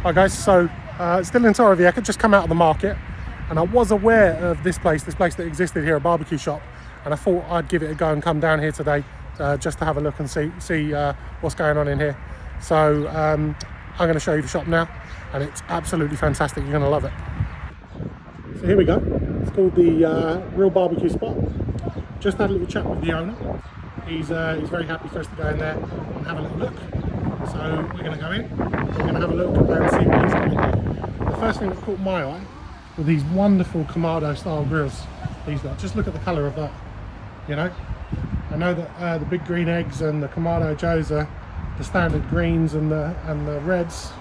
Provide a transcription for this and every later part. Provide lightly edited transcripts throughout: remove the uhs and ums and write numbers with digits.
Hi guys, so still in Torrevieja. I could just come out of the market, and I was aware of this place that existed here, a barbecue shop, and I thought I'd give it a go and come down here today just to have a look and see what's going on in here. So I'm going to show you the shop now, and it's absolutely fantastic. You're going to love it. So here we go. It's called the Real Barbecue Spot. Just had a little chat with the owner. He's very happy for us to go in there and have a little look. So we're going to go in, we're going to have a look and see what he's got in here. The first thing that caught my eye were these wonderful Kamado style grills he's got. Just look at the colour of that, you know. I know that the big green eggs and the Kamado Joes are the standard greens and the reds,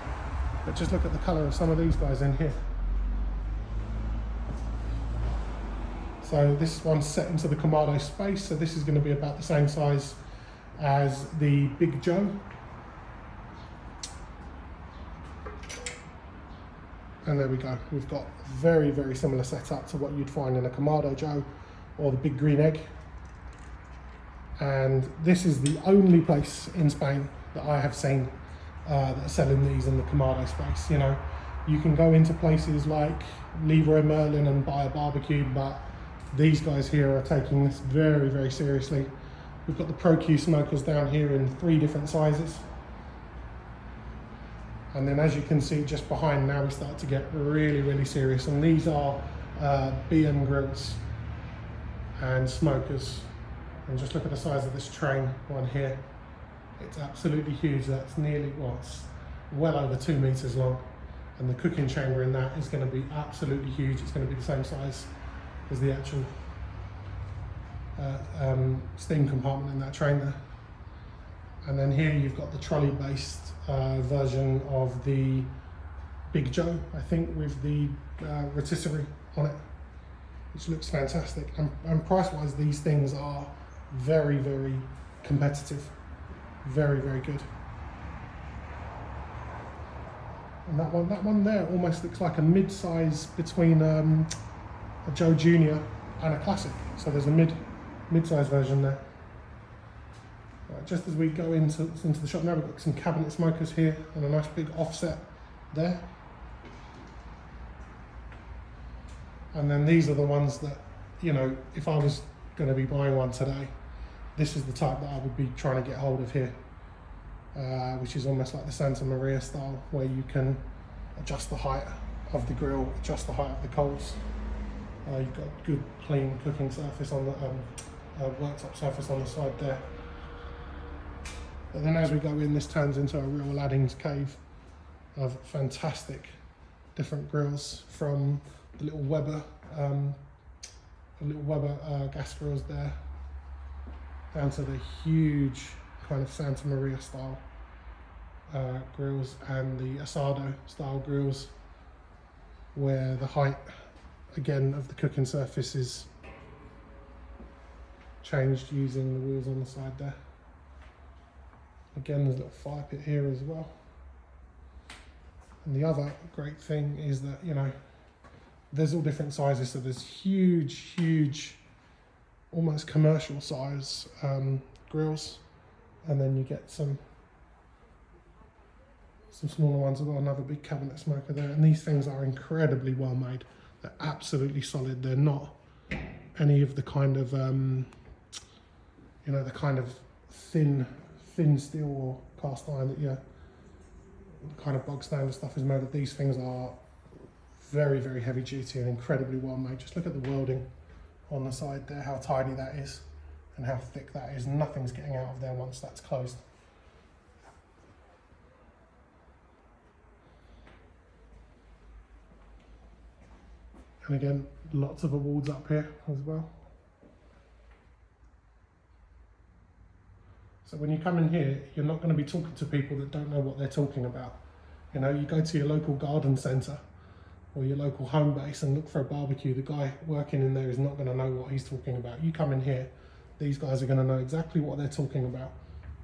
but just look at the colour of some of these guys in here. So this one's set into the Kamado space, so this is going to be about the same size as the Big Joe. And there we go, we've got very, very similar setup to what you'd find in a Kamado Joe or the big green egg. And this is the only place in Spain that I have seen that are selling these in the Kamado space. You know, you can go into places like Leroy Merlin and buy a barbecue, but these guys here are taking this very, very seriously. We've got the Pro Q smokers down here in 3 different sizes. And then as you can see just behind now, we start to get really, really serious. And these are BM grills and smokers. And just look at the size of this train one here. It's absolutely huge. That's nearly, well, it's well over 2 meters long. And the cooking chamber in that is going to be absolutely huge. It's going to be the same size as the actual steam compartment in that train there. And then here you've got the trolley-based version of the Big Joe, I think, with the rotisserie on it, which looks fantastic. And price-wise, these things are very, very competitive, very, very good. And that one there almost looks like a mid-size between a Joe Junior and a Classic. So there's a mid-size version there. Right, just as we go into the shop now, we've got some cabinet smokers here and a nice big offset there. And then these are the ones that, you know, if I was going to be buying one today, this is the type that I would be trying to get hold of here, which is almost like the Santa Maria style, where you can adjust the height of the grill, adjust the height of the coals. You've got good clean cooking surface on the worktop surface on the side there. But then as we go in, this turns into a real Aladdin's cave of fantastic different grills, from the little Weber gas grills there, down to the huge kind of Santa Maria style grills and the Asado style grills, where the height again of the cooking surface is changed using the wheels on the side there. Again, there's a little fire pit here as well. And the other great thing is that, you know, there's all different sizes. So there's huge, almost commercial size grills. And then you get some smaller ones. I've got another big cabinet smoker there. And these things are incredibly well made. They're absolutely solid. They're not any of the kind of, you know, the kind of thin steel or cast iron that kind of bog standard stuff is made of. These things are very, very heavy duty and incredibly well made. Just look at the welding on the side there, how tidy that is and how thick that is. Nothing's getting out of there once that's closed. And again, lots of awards up here as well. So when you come in here, you're not going to be talking to people that don't know what they're talking about. You know, you go to your local garden centre or your local home base and look for a barbecue, the guy working in there is not going to know what he's talking about. You come in here, these guys are going to know exactly what they're talking about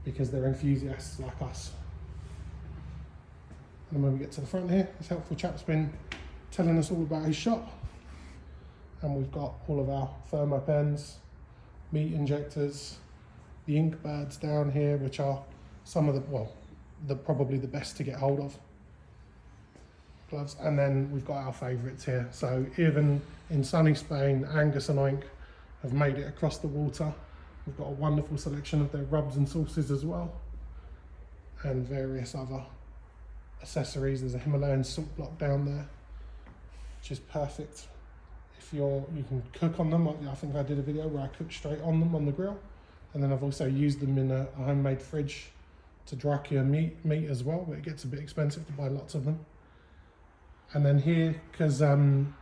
because they're enthusiasts like us. And when we get to the front here, this helpful chap's been telling us all about his shop. And we've got all of our thermo pens, meat injectors, the ink birds down here, which are some of the, well, probably the best to get hold of. gloves. And then we've got our favourites here. So even in sunny Spain, Angus and Oink have made it across the water. We've got a wonderful selection of their rubs and sauces as well, and various other accessories. There's a Himalayan salt block down there, which is perfect if you can cook on them. I think I did a video where I cooked straight on them on the grill, and then I've also used them in a homemade fridge to dry cure meat as well, but it gets a bit expensive to buy lots of them. And then here, because in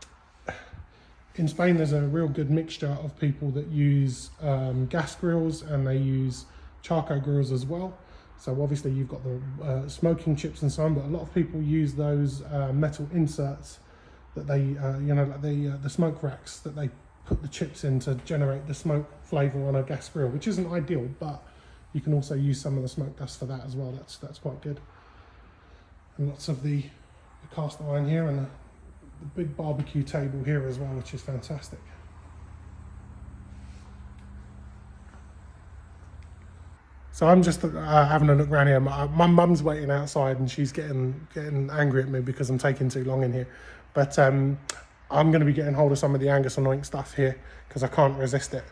Spain there's a real good mixture of people that use gas grills, and they use charcoal grills as well. So obviously you've got the smoking chips and so on, but a lot of people use those metal inserts that they, you know, like the smoke racks that they put the chips in to generate the smoke flavour on a gas grill, which isn't ideal, but you can also use some of the smoke dust for that as well. That's quite good. And lots of the cast iron here, and the big barbecue table here as well, which is fantastic. So I'm just having a look around here. My mum's waiting outside, and she's getting angry at me because I'm taking too long in here. But I'm going to be getting hold of some of the Angus and Oink stuff here because I can't resist it.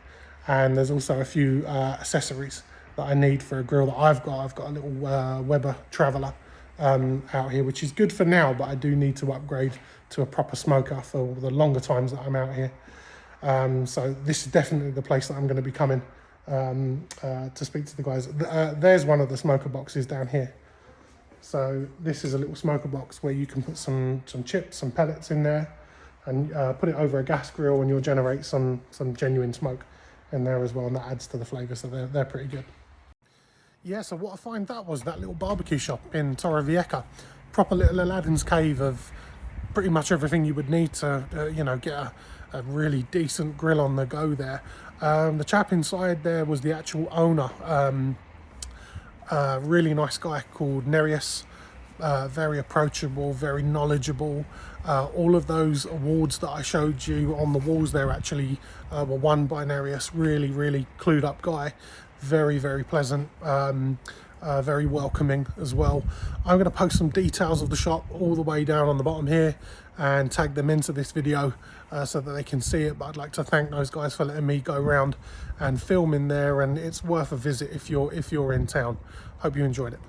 And there's also a few accessories that I need for a grill that I've got. I've got a little Weber Traveller out here, which is good for now, but I do need to upgrade to a proper smoker for the longer times that I'm out here. So this is definitely the place that I'm going to be coming to speak to the guys. There's one of the smoker boxes down here. So this is a little smoker box where you can put some chips, some pellets in there, and put it over a gas grill, and you'll generate some genuine smoke in there as well, and that adds to the flavour, so they're pretty good. Yeah, so what I find that little barbecue shop in Torrevieja, proper little Aladdin's cave of pretty much everything you would need to you know, get a really decent grill on the go there. The chap inside there was the actual owner, really nice guy called Nereus, very approachable, very knowledgeable. All of those awards that I showed you on the walls there actually were won by Nereus. Really clued up guy, very pleasant, very welcoming as well. I'm going to post some details of the shop all the way down on the bottom here and tag them into this video so that they can see it. But I'd like to thank those guys for letting me go around and film in there, and it's worth a visit if you're in town. Hope you enjoyed it.